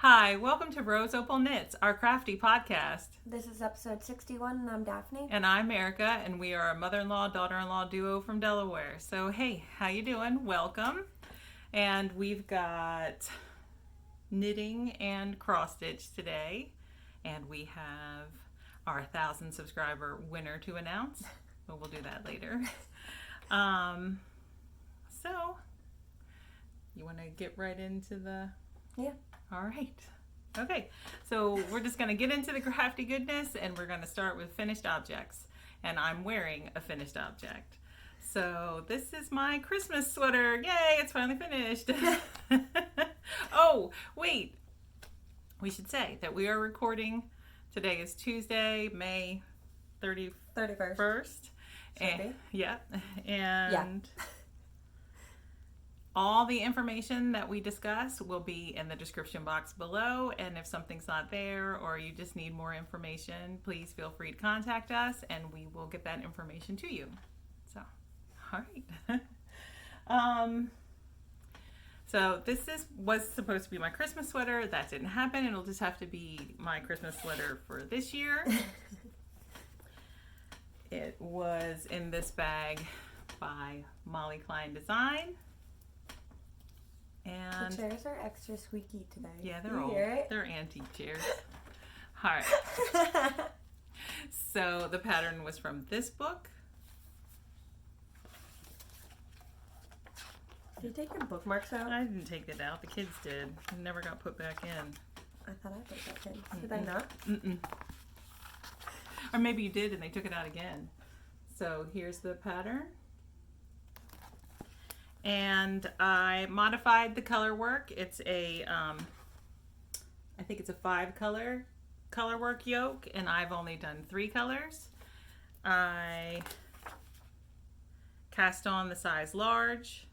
Hi, welcome to RoseOpalKnits, our crafty podcast. This is episode 61, and I'm Daphne. And I'm Erica, and we are a mother-in-law, daughter-in-law duo from Delaware. So, hey, how you doing? Welcome. And we've got knitting and cross-stitch today. And we have our 1,000 subscriber winner to announce. But we'll do that later. So, you want to get right into the... Yeah. All right. Okay, so we're just going to get into the crafty goodness, and we're going to start with finished objects. And I'm wearing a finished object. So this is my Christmas sweater. Yay, it's finally finished. Oh, wait. We should say that we are recording. Today is Tuesday, May 31st. Yeah. And all the information that we discuss will be in the description box below, and if something's not there or you just need more information, please feel free to contact us and we will get that information to you. So, all right. So this was supposed to be my Christmas sweater. That didn't happen. It'll just have to be my Christmas sweater for this year. It was in this bag by Molly Klein Design. And the chairs are extra squeaky today. Yeah, they're old. They're antique chairs. All right. So the pattern was from this book. Did you take your bookmarks out? I didn't take it out. The kids did. It never got put back in. I thought I put that in. Did I not? Mm-mm. Or maybe you did and they took it out again. So here's the pattern. And I modified the color work. It's a, I think it's a 5-color color work yoke, and I've only done 3 colors. I cast on the size large.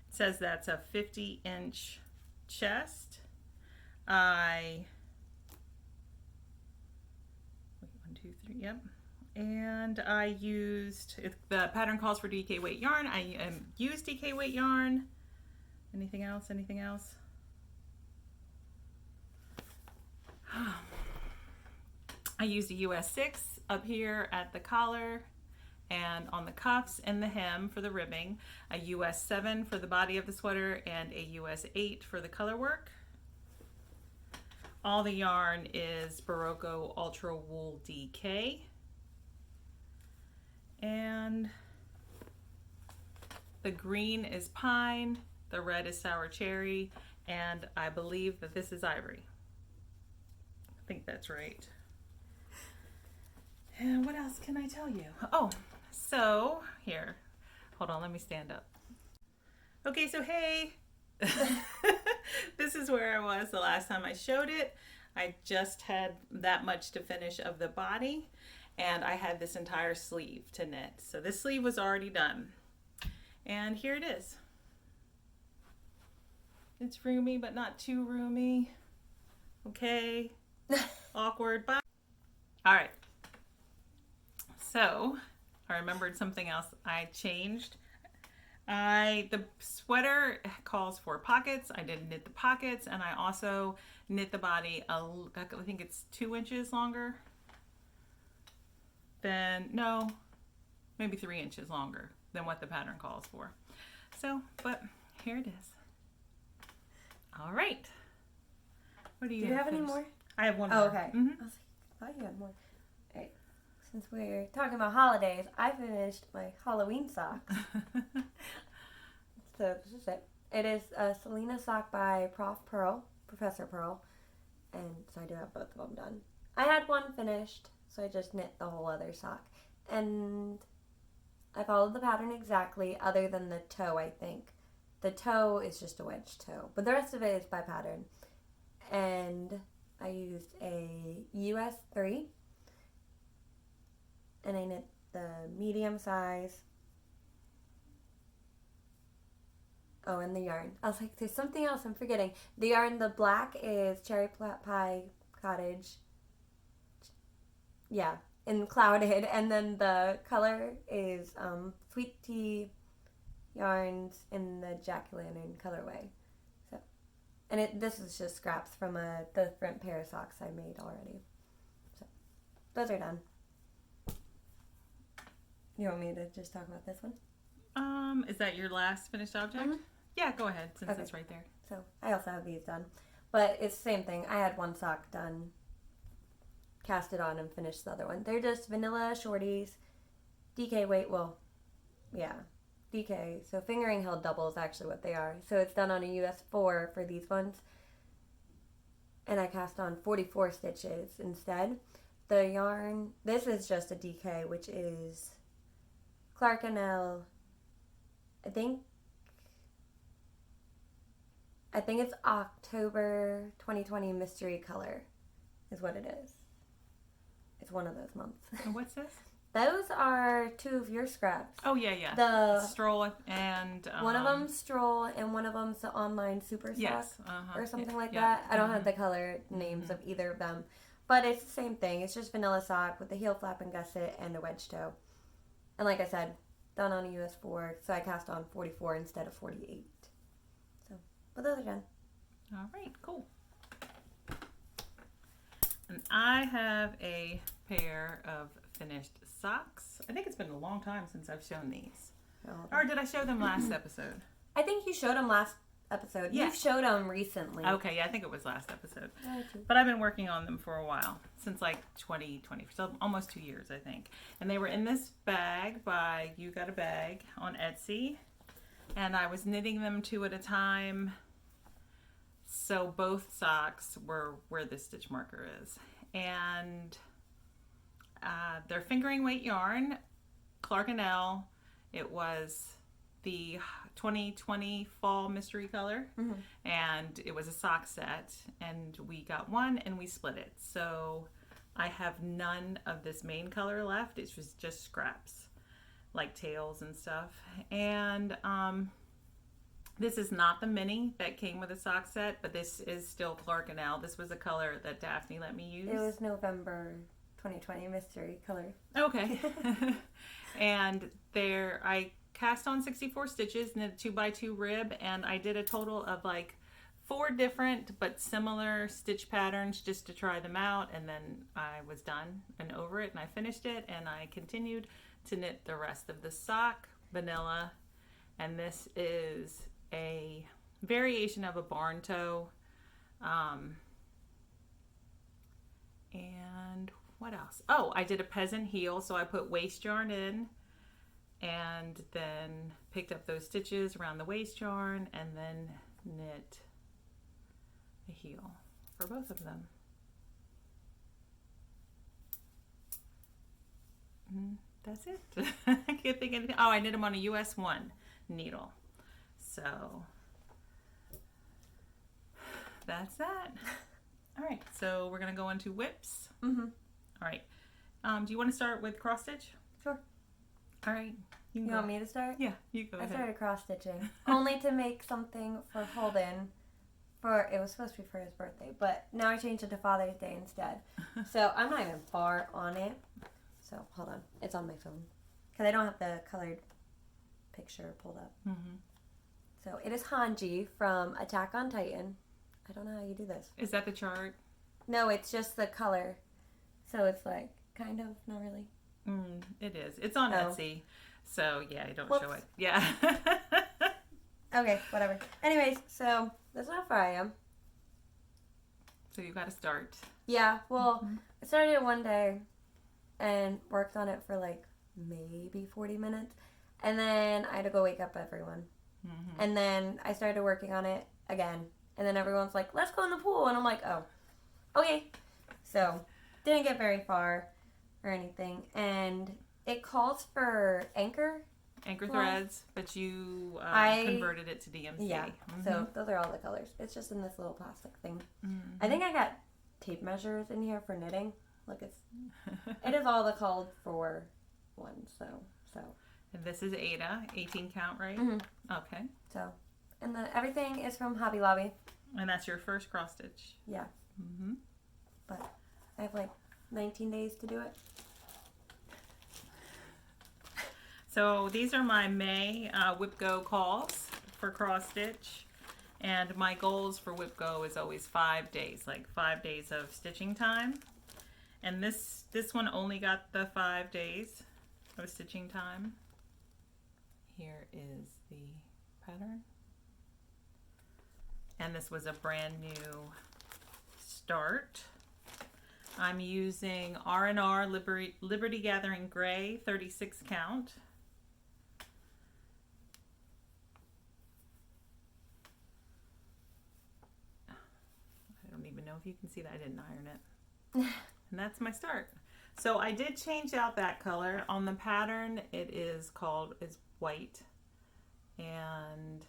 It says that's a 50-inch chest. Yep. And I used, the pattern calls for DK weight yarn. I used DK weight yarn. Anything else? I used a US 6 up here at the collar and on the cuffs and the hem for the ribbing. A US 7 for the body of the sweater and a US 8 for the color work. All the yarn is Barocco Ultra Wool DK. And the green is pine, the red is sour cherry, and I believe that this is ivory. I think that's right. And what else can I tell you? Oh, so here, hold on, let me stand up. Okay, so hey, this is where I was the last time I showed it. I just had that much to finish of the body. And I had this entire sleeve to knit. So this sleeve was already done. And here it is. It's roomy, but not too roomy. Okay. Awkward. Bye. All right. So I remembered something else I changed. The sweater calls for pockets. I did knit the pockets, and I also knit the body, I think it's 2 inches longer. Maybe 3 inches longer than what the pattern calls for. So, but here it is. All right. What do you have any more? I have one more. Oh, okay. Mm-hmm. I thought you had more. All right. Since we're talking about holidays, I finished my Halloween socks. So this is it. It is a Selena sock by Professor Pearl. And so I do have both of them done. I had one finished. So I just knit the whole other sock. And I followed the pattern exactly, other than the toe, I think. The toe is just a wedge toe. But the rest of it is by pattern. And I used a US 3. And I knit the medium size. Oh, and the yarn. I was like, there's something else I'm forgetting. The yarn, the black is Cherry Pie Cottage. Yeah, in Clouded, and then the color is Sweet Tea Yarns in the Jack-O-Lantern colorway. So, And this is just scraps from a different pair of socks I made already. So those are done. You want me to just talk about this one? Is that your last finished object? Mhm. Yeah, go ahead, since Okay. it's right there. So I also have these done. But it's the same thing. I had one sock done, cast it on, and finished the other one. They're just vanilla shorties, DK weight. Well, yeah, DK. So fingering held double is actually what they are. So it's done on a US 4 for these ones. And I cast on 44 stitches instead. The yarn, this is just a DK, which is Clark & L, I think it's October 2020 Mystery Color is what it is. It's one of those months. And what's this? Those are two of your scraps. Oh, yeah. The Stroll and... one of them's Stroll and one of them's the online super sock yes, or something like yeah. that. I don't have the color names of either of them. But it's the same thing. It's just vanilla sock with a heel flap and gusset and a wedge toe. And like I said, done on a US 4, so I cast on 44 instead of 48. So, but those are done. All right, cool. And I have a pair of finished socks. I think it's been a long time since I've shown these. Or did I show them last episode? I think you showed them last episode. Yeah. You've showed them recently. Okay, yeah, I think it was last episode. Yeah, too. But I've been working on them for a while, since like 2020, so almost 2 years, I think. And they were in this bag by You Got a Bag on Etsy. And I was knitting them 2 at a time. So both socks were where the stitch marker is. And they're fingering weight yarn, Clark & L. It was the 2020 fall mystery color, and it was a sock set, and we got one and we split it. So I have none of this main color left. It's just scraps, like tails and stuff. And this is not the mini that came with a sock set, but this is still Clark & L. This was a color that Daphne let me use. It was November 2020 mystery color. Okay. And there I cast on 64 stitches, knit a 2x2 rib, and I did a total of like 4 different but similar stitch patterns just to try them out, and then I was done and over it, and I finished it, and I continued to knit the rest of the sock, vanilla, and this is a variation of a barn toe. And what else? Oh, I did a peasant heel, so I put waist yarn in and then picked up those stitches around the waist yarn and then knit a heel for both of them. That's it. I can't think of anything. Oh, I knit them on a US 1 needle. So that's that. All right, so we're gonna go into whips. All right. Do you want to start with cross stitch? Sure. All right. You want me to start? Yeah, you go ahead. I started cross stitching only to make something for Holden. It was supposed to be for his birthday, but now I changed it to Father's Day instead. So I'm not even far on it. So hold on, it's on my phone because I don't have the colored picture pulled up. So it is Hanji from Attack on Titan. I don't know how you do this. Is that the chart? No, it's just the color. So it's like kind of not really. It is. It's on Etsy. So yeah, I don't show it. Yeah. Okay, whatever. Anyways, so this is how far I am. So you got to start. Yeah, well, I started it one day and worked on it for like maybe 40 minutes. And then I had to go wake up everyone. And then I started working on it again. And then everyone's like, let's go in the pool. And I'm like, oh, okay. So didn't get very far or anything. And it calls for anchor threads, but you converted it to DMC. Yeah, so those are all the colors. It's just in this little plastic thing. I think I got tape measures in here for knitting. Look, it is all the called for ones. So. And this is Ada, 18 count, right? Okay. So, and everything is from Hobby Lobby. And that's your first cross stitch. Yeah. But I have like 19 days to do it. So these are my May Whip Go calls for cross stitch. And my goals for Whip Go is always 5 days, like 5 days of stitching time. And this one only got the 5 days of stitching time. Here is the pattern. And this was a brand new start. I'm using R&R Liberty Gathering Gray 36 count. I don't even know if you can see that. I didn't iron it. And that's my start. So I did change out that color. On the pattern it is white, and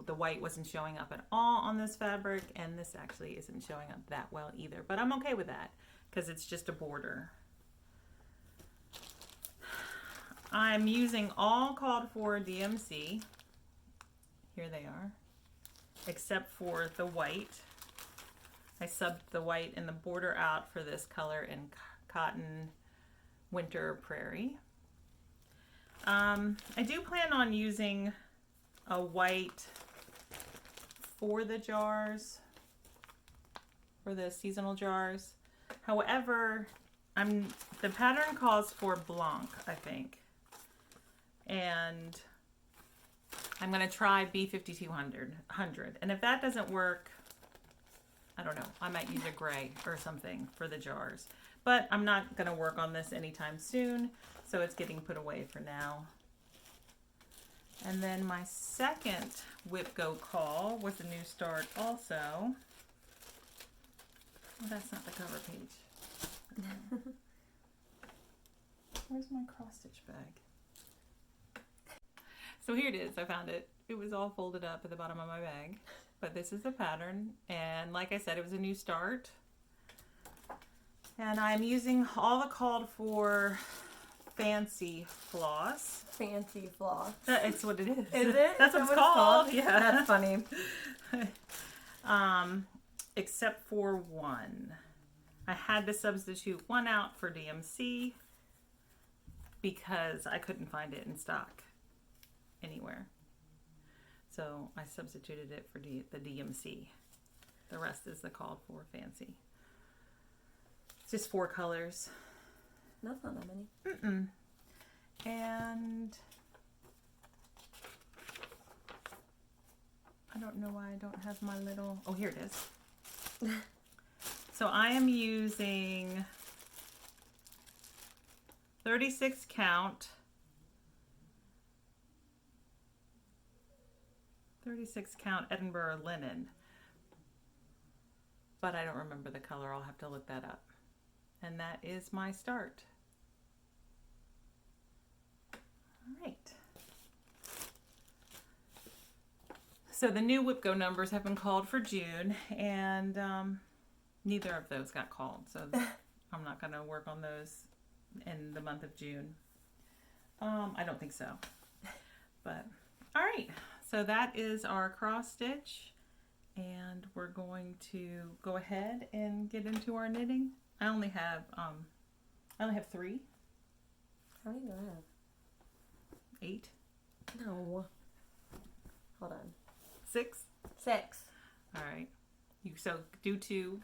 the white wasn't showing up at all on this fabric, and this actually isn't showing up that well either, but I'm okay with that because it's just a border. I'm using all called for DMC. Here they are, except for the white. I subbed the white and the border out for this color in Cotton Winter Prairie. I do plan on using a white for the jars, for the seasonal jars. However, the pattern calls for Blanc, I think. And I'm going to try B5200. And if that doesn't work, I don't know, I might use a gray or something for the jars. But I'm not going to work on this anytime soon, so it's getting put away for now. And then my second Whip Go call was a new start also. Oh, that's not the cover page. Where's my cross stitch bag? So here it is, I found it. It was all folded up at the bottom of my bag. But this is the pattern, and like I said, it was a new start. And I'm using all the called for fancy floss. Fancy floss. It's what it is. Is it? That's what it's called. Yeah. That's funny. Except for one. I had to substitute one out for DMC because I couldn't find it in stock anywhere. So I substituted it for the DMC. The rest is the called for fancy. It's just 4 colors. That's not that many. Mm-mm. And I don't know why I don't have my little, oh, here it is. So I am using 36 count 36 count Edinburgh linen, but I don't remember the color. I'll have to look that up. And that is my start. All right. So the new Whip Go numbers have been called for June, and neither of those got called. So I'm not going to work on those in the month of June. I don't think so. But all right. So that is our cross stitch, and we're going to go ahead and get into our knitting. I only have 3. How many do I have? 8. No. Hold on. 6. 6. All right. So do 2.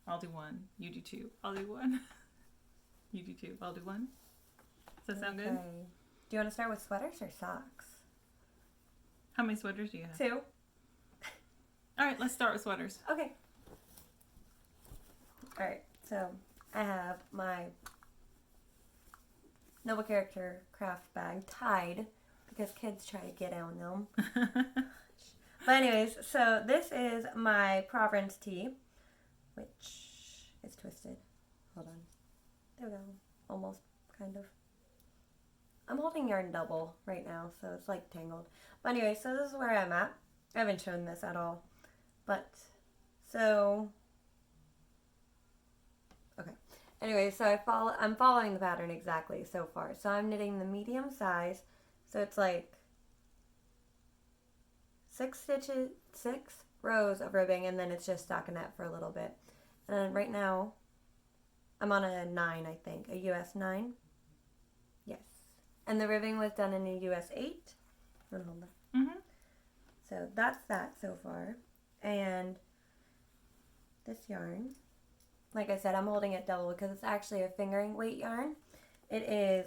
I'll do 1. You do 2. I'll do 1. You do 2. I'll do 1. Does that sound good? Do you want to start with sweaters or socks? How many sweaters do you have? 2. All right, let's start with sweaters. Okay. All right, so I have my Noble Character craft bag tied because kids try to get on them. But anyways, so this is my Province tee, which is twisted. Hold on. There we go. Almost, kind of. I'm holding yarn double right now, so it's like tangled. But anyway, so this is where I'm at. I haven't shown this at all. But, so, okay. Anyway, so I'm following the pattern exactly so far. So I'm knitting the medium size. So it's like 6 rows of ribbing, and then it's just stockinette for a little bit. And then right now, I'm on a 9, I think. A US 9. Yes. And the ribbing was done in a US 8. Hold on. Mm-hmm. So that's that so far. And this yarn, like I said, I'm holding it double because it's actually a fingering weight yarn. It is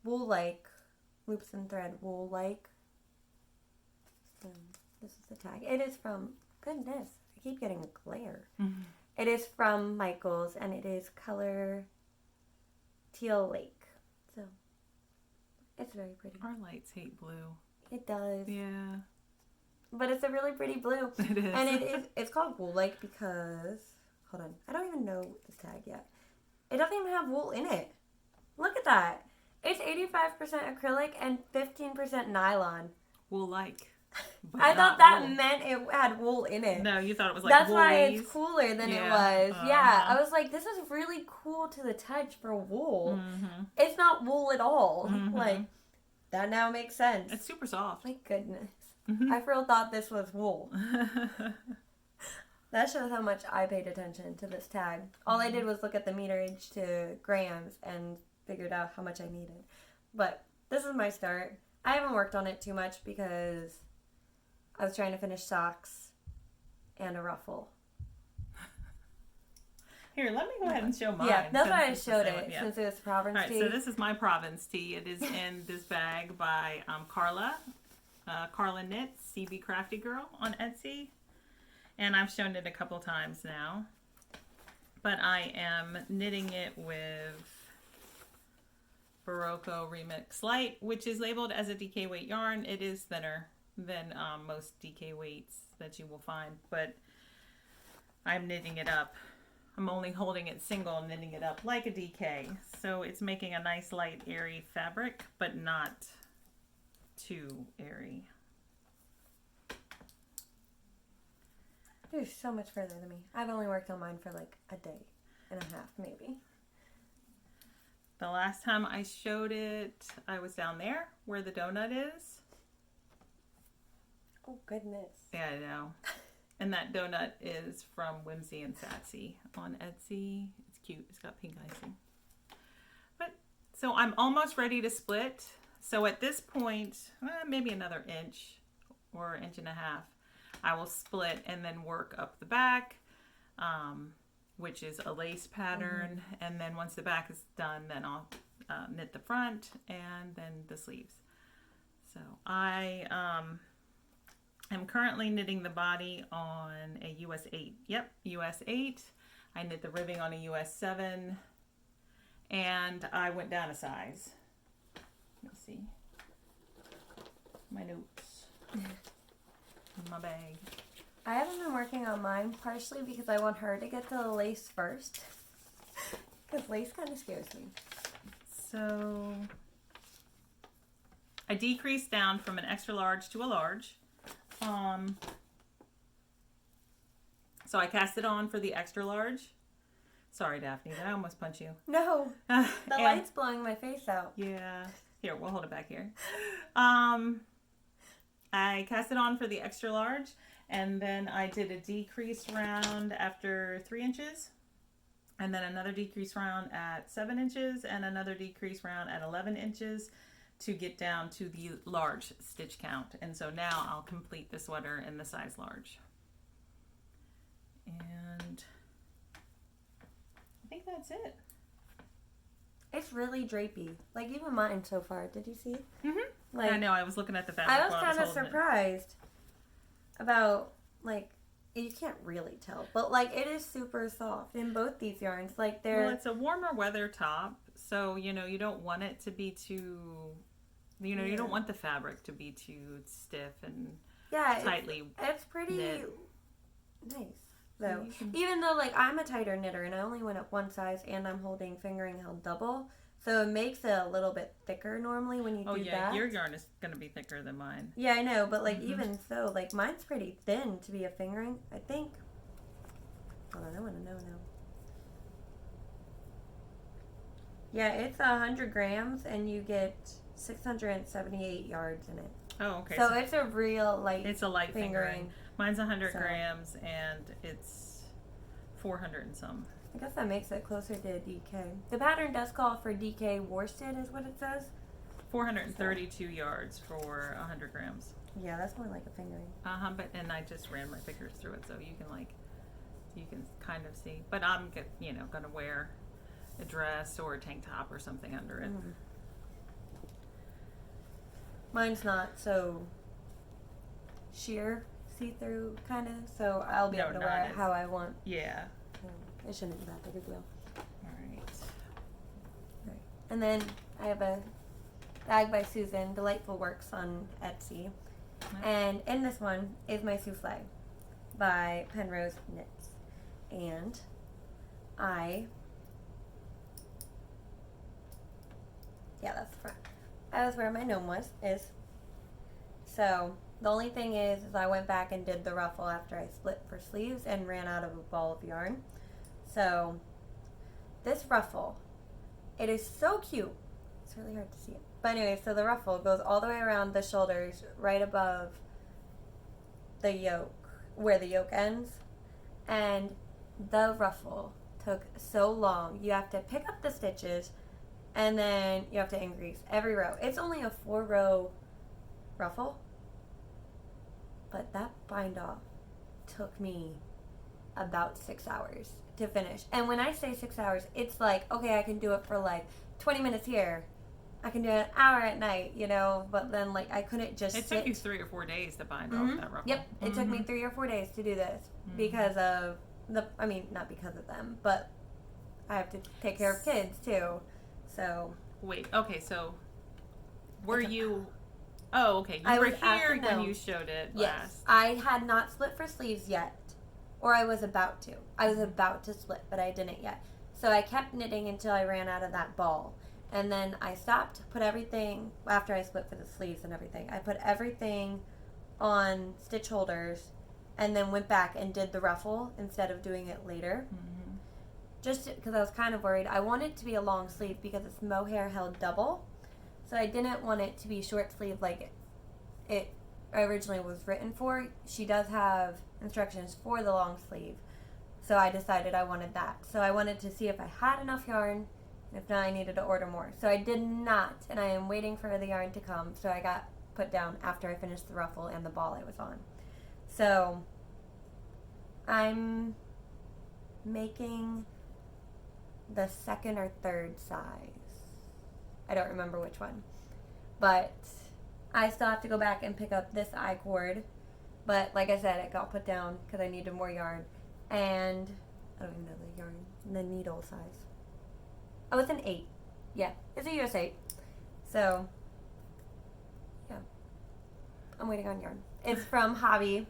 wool-like, loops and thread wool-like. So this is the tag. It is from, goodness, I keep getting a glare. Mm-hmm. It is from Michaels, and it is color Teal Lake. So it's very pretty. Our lights hate blue. It does. Yeah. But it's a really pretty blue. It is. And it's called wool-like because, hold on, I don't even know this tag yet. It doesn't even have wool in it. Look at that. It's 85% acrylic and 15% nylon. Wool-like. I thought that meant it had wool in it. No, you thought it was like That's woolies. why it's cooler than it was. Yeah, I was like, this is really cool to the touch for wool. Mm-hmm. It's not wool at all. Mm-hmm. Like, that now makes sense. It's super soft. My goodness. Mm-hmm. I for real thought this was wool. That shows how much I paid attention to this tag. All I did was look at the meterage to grams and figured out how much I needed. But this is my start. I haven't worked on it too much because I was trying to finish socks and a ruffle. Here, let me go ahead and show mine. Yeah, that's why I showed it, yeah. since it was Province All right, tea. so this is my Province tee. It is in this bag by Carla. Carla Knits, CB Crafty Girl on Etsy. And I've shown it a couple times now. But I am knitting it with Barocco Remix Light, which is labeled as a DK weight yarn. It is thinner than most DK weights that you will find, but I'm knitting it up. I'm only holding it single and knitting it up like a DK. So it's making a nice light airy fabric, but not too airy. You're so much further than me. I've only worked on mine for like a day and a half, maybe. The last time I showed it, I was down there where the donut is. Oh, goodness. Yeah, I know. And that donut is from Whimsy and Satsy on Etsy. It's cute. It's got pink icing. But so I'm almost ready to split. So at this point, maybe another inch or inch and a half, I will split and then work up the back, which is a lace pattern. Mm-hmm. And then once the back is done, then I'll knit the front and then the sleeves. So I I'm currently knitting the body on a US 8. Yep, US 8. I knit the ribbing on a US 7. And I went down a size. Let me see. My notes. In my bag. I haven't been working on mine partially because I want her to get to the lace first. Because lace kind of scares me. So I decreased down from an extra large to a large. So I cast it on for the extra large. Sorry, Daphne, did I almost punch you? No, the light's blowing my face out. Yeah. Here, we'll hold it back here. I cast it on for the extra large, and then I did a decrease round after 3 inches, and then another decrease round at 7 inches, and another decrease round at 11 inches to get down to the large stitch count. And so now I'll complete the sweater in the size large. And I think that's it. It's really drapey. Like, even mine so far. Did you see? Mm-hmm. Like, I know. I was looking at the fabric. I was kind of surprised about, like, you can't really tell, but, like, it is super soft in both these yarns. Like, they're... Well, it's a warmer weather top, so, you know, you don't want it to be too... You know, you don't want the fabric to be too stiff and tightly it's pretty knit. Nice. So, even though, like, I'm a tighter knitter and I only went up one size and I'm holding fingering held double, so it makes it a little bit thicker normally when you do that. Oh, yeah, your yarn is going to be thicker than mine. Yeah, I know, but, like, even so, like, mine's pretty thin to be a fingering, I think. Hold on, I want to know now. Yeah, it's 100 grams and you get 678 yards in it. Oh, okay. So it's a real light. It's a light fingering. Mine's 100 grams and it's 400 and some. I guess that makes it closer to a DK. The pattern does call for DK worsted, is what it says. 432 yards for 100 grams. Yeah, that's more like a fingering. But and I just ran my fingers through it, so you can kind of see. But I'm gonna wear a dress or a tank top or something under it. Mm. Mine's not so sheer, see-through kind of, so I'll be able to wear it how I want. Yeah. So it shouldn't be that big a deal. All right. And then I have a bag by Susan, Delightful Works on Etsy. Nice. And in this one is my souffle by Penrose Knits. And that's the front. That was where my gnome is. So the only thing is I went back and did the ruffle after I split for sleeves and ran out of a ball of yarn. So this ruffle, it is so cute. It's really hard to see it. But anyway, so the ruffle goes all the way around the shoulders, right above the yoke, where the yoke ends. And the ruffle took so long. You have to pick up the stitches, and then you have to increase every row. It's only a 4-row ruffle, but that bind off took me about 6 hours to finish. And when I say 6 hours, it's like, okay, I can do it for like 20 minutes here. I can do it an hour at night, but then like I couldn't just It took you 3 or 4 days to bind off that ruffle. Yep, it took me 3 or 4 days to do this because of not because of them, but I have to take care of kids too. So wait, okay, so were you? Oh, okay. You I were was at here the when gnome. you showed it Yes, last. I had not split for sleeves yet, or I was about to. I was about to split, but I didn't yet. So I kept knitting until I ran out of that ball. And then I stopped, put everything, after I split for the sleeves and everything, I put everything on stitch holders and then went back and did the ruffle instead of doing it later. Mm-hmm. Just because I was kind of worried. I wanted it to be a long sleeve because it's mohair held double. So I didn't want it to be short sleeve like it originally was written for. She does have instructions for the long sleeve. So I decided I wanted that. So I wanted to see if I had enough yarn. If not, I needed to order more. So I did not, and I am waiting for the yarn to come. So I got put down after I finished the ruffle and the ball I was on. So I'm making the second or third size. I don't remember which one. But I still have to go back and pick up this I-cord. But like I said, it got put down because I needed more yarn. And I don't even know the yarn, the needle size. Oh, it's an 8. Yeah, it's a US 8. So, yeah. I'm waiting on yarn. It's from Hobby.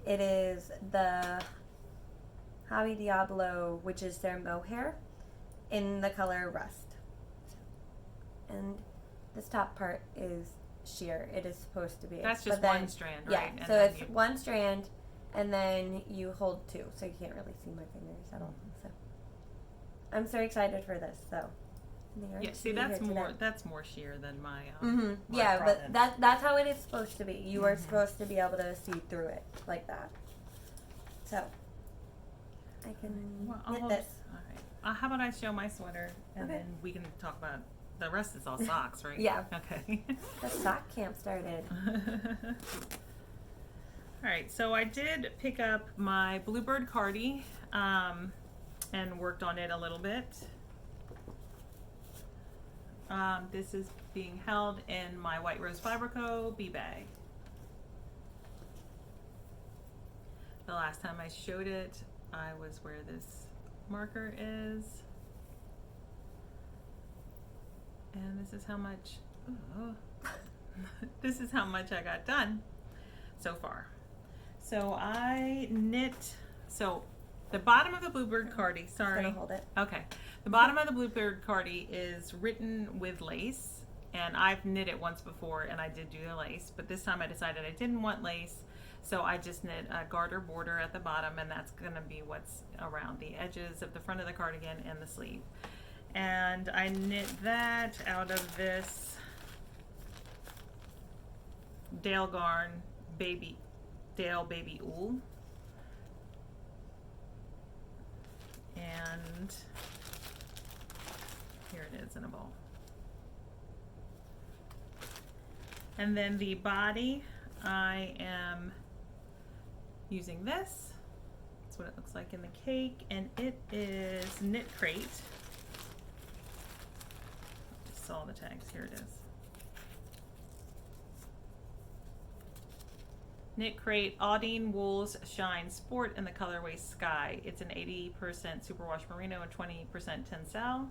It is the Hobby Diablo, which is their mohair, in the color Rust. And this top part is sheer. It is supposed to be. That's just one strand, right? Yeah, so it's one strand, and then you hold 2, so you can't really see my fingers at all. So I'm so excited for this. So yeah, see, that's more sheer than my. My yeah, but that's how it is supposed to be. You are supposed to be able to see through it like that. So I can knit this. All right. How about I show my sweater and then we can talk about the rest. Is all socks, right? Yeah. Okay. The sock camp started. All right, so I did pick up my Bluebird Cardi and worked on it a little bit. This is being held in my White Rose Fiberco bee bag. The last time I showed it, I was where this marker is. And this is how much, this is how much I got done so far. So I knit, so the bottom of the Bluebird Cardi, sorry. Just gonna hold it. Okay. The bottom of the Bluebird Cardi is written with lace, and I've knit it once before and I did do the lace, but this time I decided I didn't want lace, so I just knit a garter border at the bottom, and that's gonna be what's around the edges of the front of the cardigan and the sleeve. And I knit that out of this Dale Baby Wool. And here it is in a ball. And then the body I am using this. That's what it looks like in the cake, and it is Knit Crate. Just saw the tags. Here it is. Knit Crate Audine Wools Shine Sport in the colorway Sky. It's an 80% superwash merino and 20% tencel.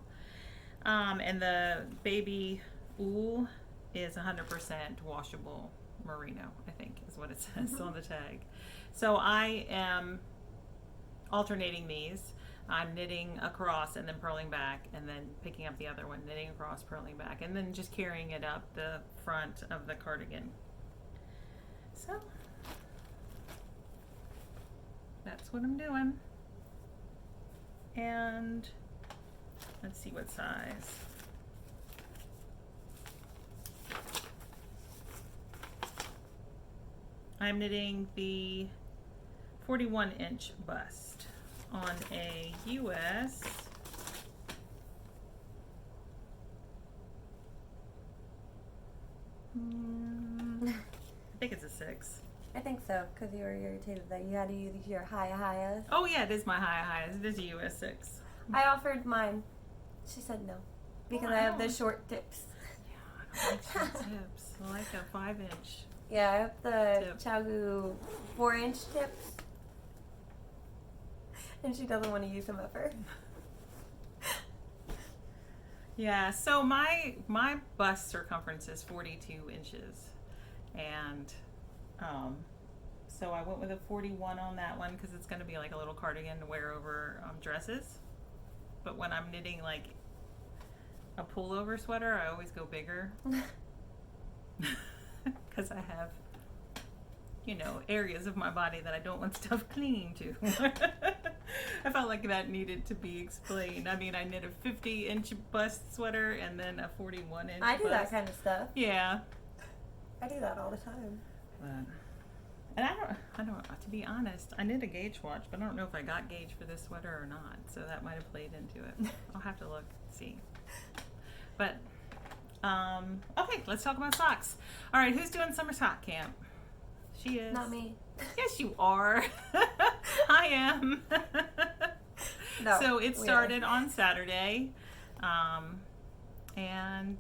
And the baby wool is 100% washable merino, I think is what it says on the tag. So I am alternating these. I'm knitting across and then purling back, and then picking up the other one, knitting across, purling back, and then just carrying it up the front of the cardigan. So that's what I'm doing. And let's see what size. I'm knitting the 41-inch bust on a US I think it's a 6. I think so, because you were irritated that you had to use your highs. Oh yeah, it is my highs. It is a US 6. I offered mine. She said no, because I have the short tips. Yeah, I don't like short tips. I like a 5-inch. Yeah, I have the Tip. Chagu 4-inch tips. And she doesn't want to use them ever. Yeah, so my bust circumference is 42 inches, and so I went with a 41 on that one because it's going to be like a little cardigan to wear over dresses. But when I'm knitting like a pullover sweater, I always go bigger because I have, you know, areas of my body that I don't want stuff clinging to. I felt like that needed to be explained. I mean, I knit a 50-inch bust sweater and then a 41-inch I do bust. that kind of stuff. Yeah. I do that all the time. And I don't, to be honest, I knit a gauge watch, but I don't know if I got gauge for this sweater or not. So that might have played into it. I'll have to look, see. But, okay, let's talk about socks. All right, who's doing summer sock camp? She is. Not me. Yes, you are. I am. No, so it started on Saturday, and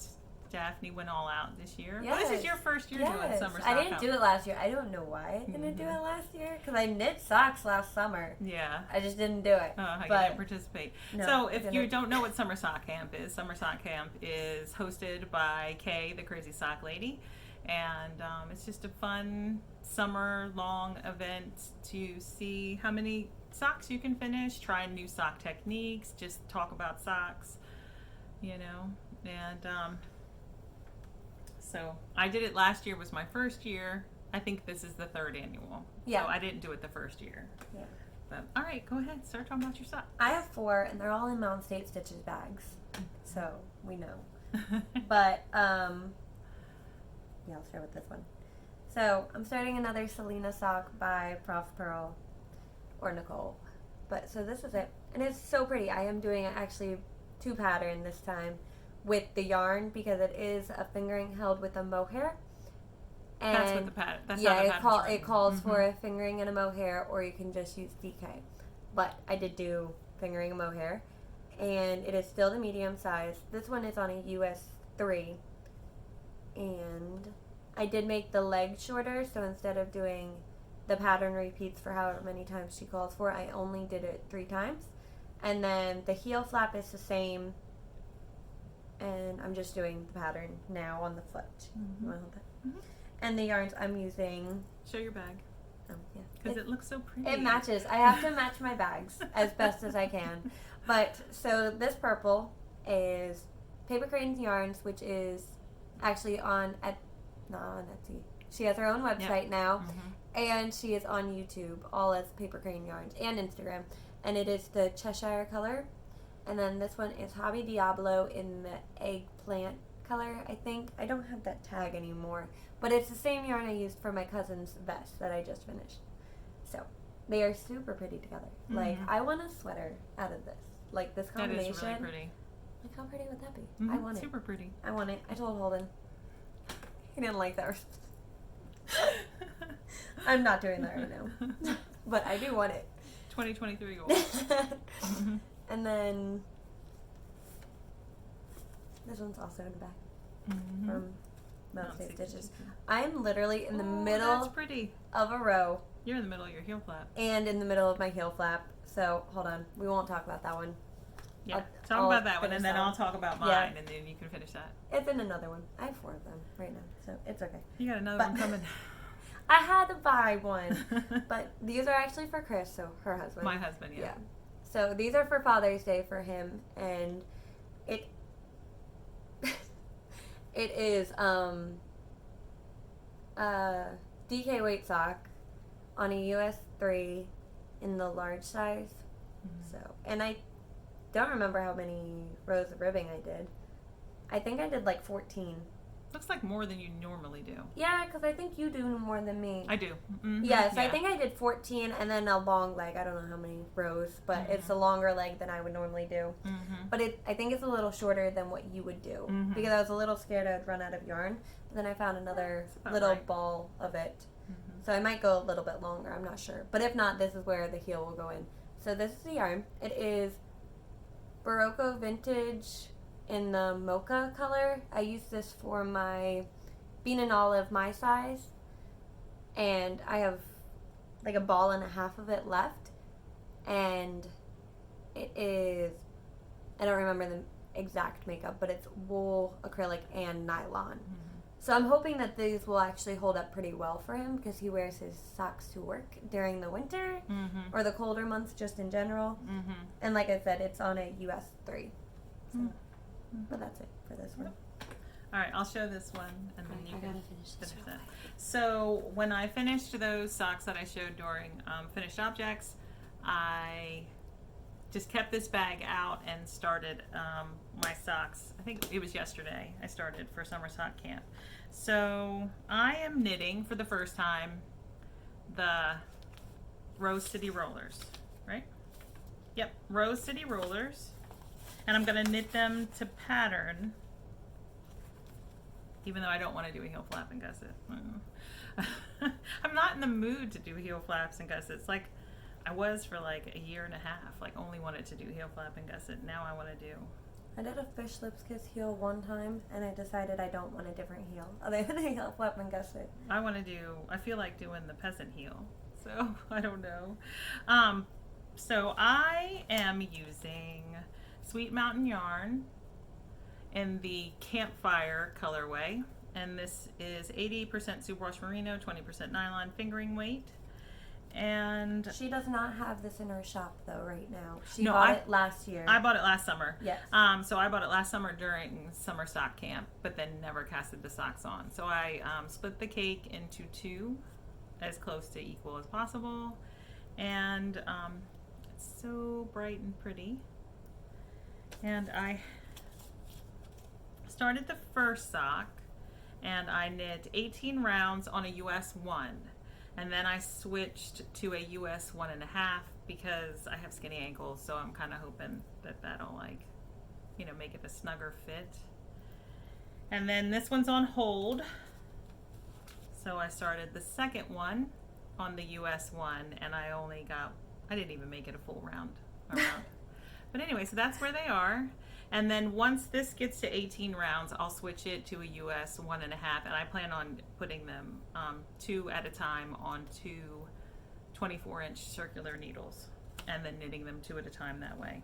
Daphne went all out this year. Yes. Well, this is your first year doing summer sock. I didn't do it last year. I don't know why I didn't do it last year, because I knit socks last summer. Yeah. I just didn't do it. I but didn't participate. No, So I if didn't. you don't know what Summer Sock Camp is, Summer Sock Camp is hosted by Kay, the Crazy Sock Lady. And it's just a fun summer-long event to see how many socks you can finish, try new sock techniques, just talk about socks, you know. And so I did it last year, was my first year. I think this is the 3rd annual. Yeah. So I didn't do it the first year. Yeah. But all right, go ahead. Start talking about your socks. I have 4, and they're all in Mountain State Stitches bags, so we know. But yeah, I'll start with this one. So I'm starting another Selena sock by Prof Pearl or Nicole. But so this is it, and it's so pretty. I am doing actually 2 pattern this time with the yarn, because it is a fingering held with a mohair. And That's what the pattern. That's yeah, how the pattern's it calls for a fingering and a mohair, or you can just use DK. But I did do fingering and mohair, and it is still the medium size. This one is on a US 3, and I did make the leg shorter, so instead of doing the pattern repeats for however many times she calls for, I only did it 3 times. And then the heel flap is the same, and I'm just doing the pattern now on the foot. You wanna hold that? And the yarns I'm using. Show your bag. Oh, yeah. Because it looks so pretty. It matches. I have to match my bags as best as I can. But, so this purple is Paper Cranes Yarns, which is actually not on Etsy. She has her own website now, and she is on YouTube, all as Paper Crane Yarns, and Instagram. And it is the Cheshire color. And then this one is Hobby Diablo in the eggplant color, I think. I don't have that tag anymore. But it's the same yarn I used for my cousin's vest that I just finished. So, they are super pretty together. Like, I want a sweater out of this. Like, this combination. That is really pretty. Like, how pretty would that be? I want it. Super pretty. I want it. I told Holden. He didn't like that. I'm not doing that right now. But I do want it. 2023 goal. Mm-hmm. And then this one's also in the back from Mount Safe Stitches. I am literally in the middle That's pretty. of a row. You're in the middle of your heel flap. And in the middle of my heel flap. So hold on, we won't talk about that one. Yeah, talk about that one, and then I'll talk about mine, Yeah. and then you can finish that. It's in another one. I have 4 of them right now, so it's okay. You got another But- one coming. I had to buy one, but these are actually for Chris, so her husband. My husband, yeah. So these are for Father's Day for him, and it it is DK weight sock on a US 3 in the large size. So, and I don't remember how many rows of ribbing I did. I think I did like 14. Looks like more than you normally do. Yeah, because I think you do more than me. I do. Mm-hmm. Yes, I think I did 14 and then a long leg. I don't know how many rows, but it's a longer leg than I would normally do. But I think it's a little shorter than what you would do because I was a little scared I'd run out of yarn. But then I found another little ball of it. So I might go a little bit longer. I'm not sure. But if not, this is where the heel will go in. So this is the yarn. It is Barocco Vintage in the mocha color. I use this for my bean and olive my size, and I have like a ball and a half of it left, and it is, I don't remember the exact makeup, but it's wool, acrylic, and nylon. So I'm hoping that these will actually hold up pretty well for him because he wears his socks to work during the winter or the colder months just in general. And like I said, it's on a US 3. So. But that's it for this one. All right, I'll show this one, and then you can finish finish that. So when I finished those socks that I showed during Finished Objects, I just kept this bag out and started my socks. I think it was yesterday I started for summer sock camp. So I am knitting for the first time the Rose City Rollers, right? Yep, Rose City Rollers. And I'm going to knit them to pattern, even though I don't want to do a heel flap and gusset. I'm not in the mood to do heel flaps and gussets. Like I was for like a year and a half. Like only wanted to do heel flap and gusset. Now I want to do. I did a fish lips kiss heel one time, and I decided I don't want a different heel other than a heel flap and gusset. I want to do. I feel like doing the peasant heel. So I don't know. So I am using Sweet Mountain yarn in the Campfire colorway, and this is 80% superwash merino, 20% nylon fingering weight. And she does not have this in her shop though right now. She bought it last year. I bought it last summer. Yes. So I bought it last summer during summer sock camp, but then never casted the socks on. So I split the cake into 2, as close to equal as possible, and it's so bright and pretty. And I started the first sock, and I knit 18 rounds on a US 1. And then I switched to a US 1.5 because I have skinny ankles, so I'm kind of hoping that that'll, like, you know, make it a snugger fit. And then this one's on hold, so I started the second one on the US 1, and I didn't even make it a full round. But anyway, so that's where they are. And then once this gets to 18 rounds, I'll switch it to a US 1.5, and I plan on putting them 2 at a time on 2 24-inch circular needles, and then knitting them 2 at a time that way.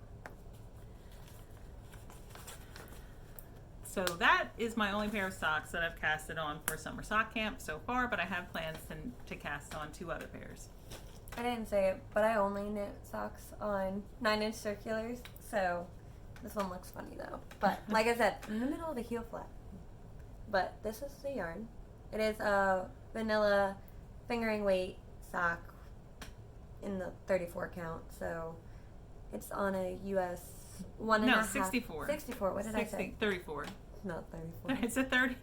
So that is my only pair of socks that I've casted on for summer sock camp so far, but I have plans to cast on 2 other pairs. I didn't say it, but I only knit socks on 9-inch circulars, so this one looks funny though. But like I said, I'm in the middle of a heel flap. But this is the yarn. It is a vanilla fingering weight sock in the 34 count, so it's on a US 1.5. No, 64. 64. What did I say? 34. Not 34. It's a 30.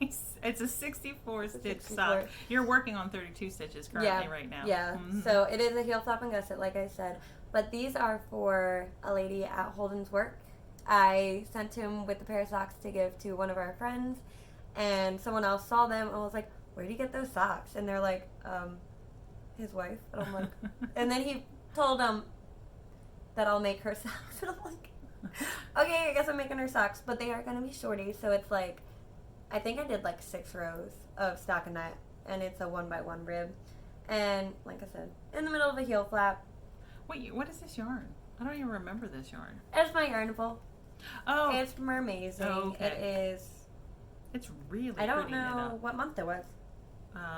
It's a 64 stitch 64. sock. You're working on 32 stitches currently right now. Yeah. So it is a heel flap and gusset, like I said. But these are for a lady at Holden's work. I sent him with a pair of socks to give to one of our friends, and someone else saw them and was like, "Where do you get those socks?" And they're like, his wife. And I'm like, and then he told him that I'll make her socks. And I'm like, okay, I guess I'm making her socks, but they are gonna be shorty. So it's like, I think I did like 6 rows of stockinette, and it's a 1x1 rib, and like I said, in the middle of a heel flap. Wait, what is this yarn? I don't even remember this yarn. It's my Yarnable. Oh, It's Mermazing. Oh, okay. It is. it's really. I don't pretty knit know up. what month it was.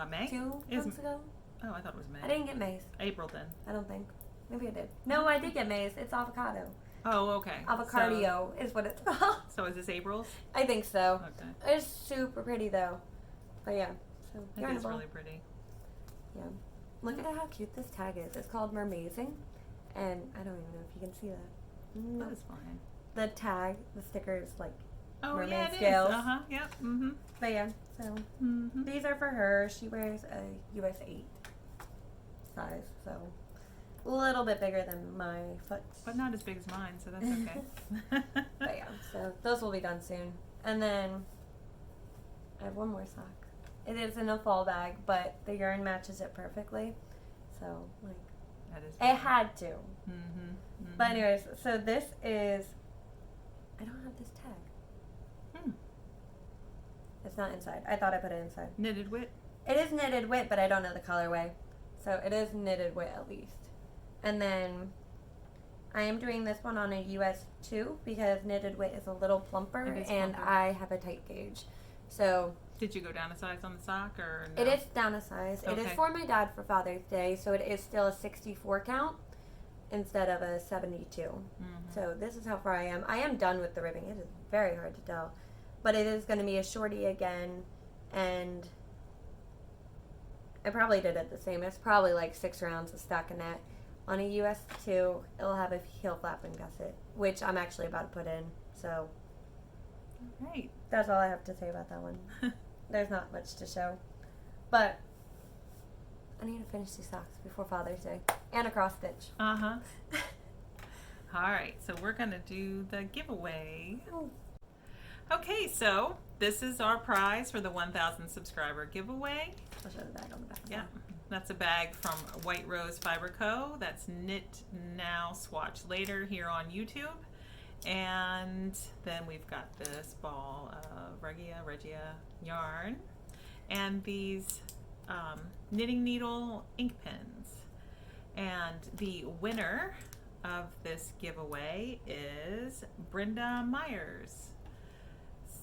May. 2 Is- months ago. Oh, I thought it was May. I didn't get maize. April then. I don't think. Maybe I did. No, I did get maize. It's avocado. Oh, okay. Avocadio is what it's called. So is this April's? I think so. Okay. It's super pretty though. But yeah. So It is Yarnable. really pretty. Yeah. Look at how cute this tag is. It's called Mermazing. And I don't even know if you can see that. No. That is fine. The tag, the sticker is like Oh, mermaid yeah, it scales. is. Uh-huh, yep. Mm-hmm. But yeah, so Mm-hmm. these are for her. She wears a US 8 size, so a little bit bigger than my foot. But not as big as mine, so that's okay. But yeah, so those will be done soon. And then I have one more sock. It is in a fall bag, but the yarn matches it perfectly. So, like, That is. it had to. Mm-hmm. Mm-hmm. But anyways, so this is, I don't have this tag. Hmm. It's not inside. I thought I put it inside. Knitted wit. It is knitted wit, but I don't know the colorway. So it is knitted wit at least. And then I am doing this one on a US 2 because knitted wit is a little plumper It is and plumper. I have a tight gauge. So Did you go down a size on the sock or no? it is down a size. It is Okay. for my dad for Father's Day, so it is still a 64 count instead of a 72. Mm-hmm. So this is how far I am. I am done with the ribbing. It is very hard to tell. But it is going to be a shorty again, and I probably did it the same. It's probably like 6 rounds of stockinette. On a US 2, it'll have a heel flap and gusset, which I'm actually about to put in. So Right. that's all I have to say about that one. There's not much to show. But I need to finish these socks before Father's Day. And a cross stitch. Uh-huh. All right, so we're going to do the giveaway. Oh. Okay, so this is our prize for the 1,000 subscriber giveaway. I'll show the bag on the back. Yeah, that's a bag from White Rose Fiber Co. That's Knit Now, Swatch Later here on YouTube. And then we've got this ball of Regia yarn and these knitting needle ink pens. And the winner of this giveaway is Brenda Myers.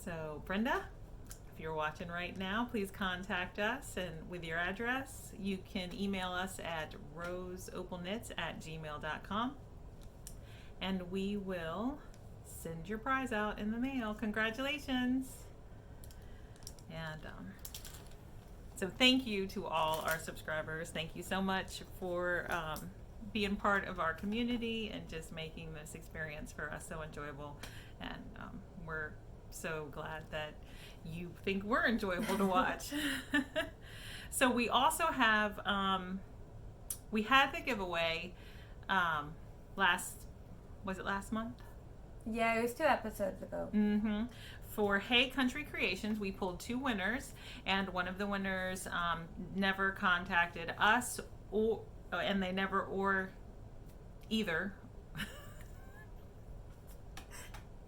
So Brenda, if you're watching right now, please contact us, and with your address you can email us at roseopalknits@gmail.com and we will send your prize out in the mail. Congratulations. And so thank you to all our subscribers. Thank you so much for being part of our community and just making this experience for us so enjoyable. And we're so glad that you think we're enjoyable to watch. So we also have, we had the giveaway last month? Yeah, it was 2 episodes ago. Mm-hmm. For Hey Country Creations, we pulled 2 winners, and one of the winners never contacted us, and they never either.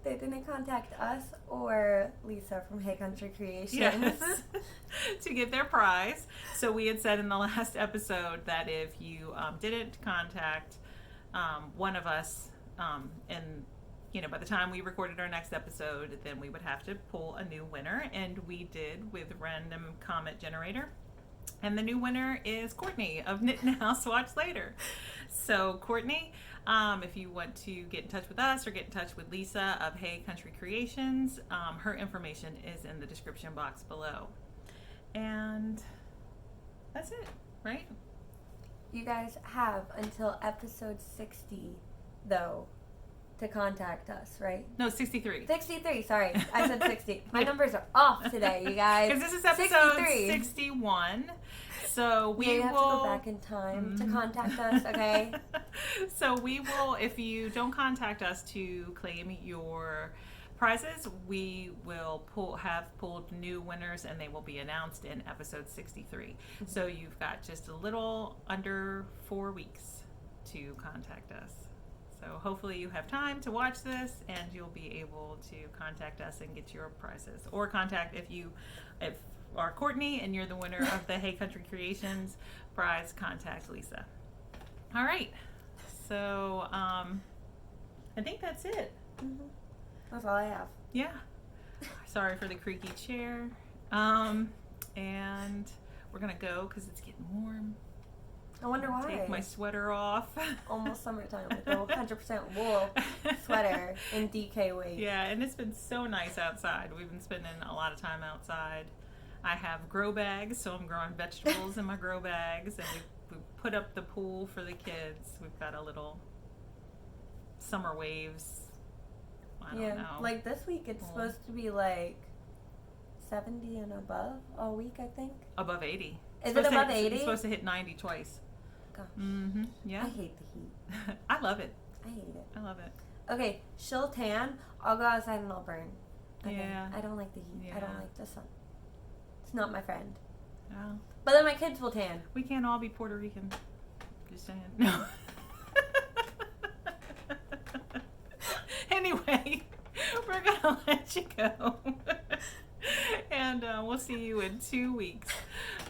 They didn't contact us or Lisa from Hey Country Creations. Yes, to get their prize. So we had said in the last episode that if you didn't contact one of us, and by the time we recorded our next episode, then we would have to pull a new winner, and we did with Random Comment Generator. And the new winner is Courtney of Knit Now, Swatch Later. So Courtney, if you want to get in touch with us or get in touch with Lisa of Hey Country Creations, her information is in the description box below. And that's it, right? You guys have until episode 60, though, to contact us, right? No, 63. 63, sorry. I said 60. My numbers are off today, you guys. Because this is episode 61. So we you will have to go back in time to contact us, okay? So we will, if you don't contact us to claim your prizes, we will have pulled new winners, and they will be announced in episode 63. So you've got just a little under 4 weeks to contact us. So hopefully you have time to watch this, and you'll be able to contact us and get your prizes. Or contact, if are Courtney and you're the winner of the Hey Country Creations prize, contact Lisa. All right. So I think that's it. Mm-hmm. That's all I have. Yeah. Sorry for the creaky chair. And we're going to go because it's getting warm. I wonder why. Take my sweater off. Almost summertime with the 100% wool sweater in DK weight. Yeah, and it's been so nice outside. We've been spending a lot of time outside. I have grow bags, so I'm growing vegetables in my grow bags, and we put up the pool for the kids. We've got a little summer waves. I don't know. Like this week it's supposed to be like 70 and above all week, I think. Above 80. Is it above 80? It's supposed to hit 90 twice. Gosh. Mm-hmm. Yeah. I hate the heat. I love it. I hate it. I love it. Okay, she'll tan. I'll go outside and I'll burn. Okay. Yeah. I don't like the heat. Yeah. I don't like the sun. It's not my friend. Well, But then my kids will tan. we can't all be Puerto Rican. Just saying. No. Anyway, we're going to let you go. And we'll see you in 2 weeks.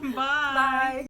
Bye. Bye.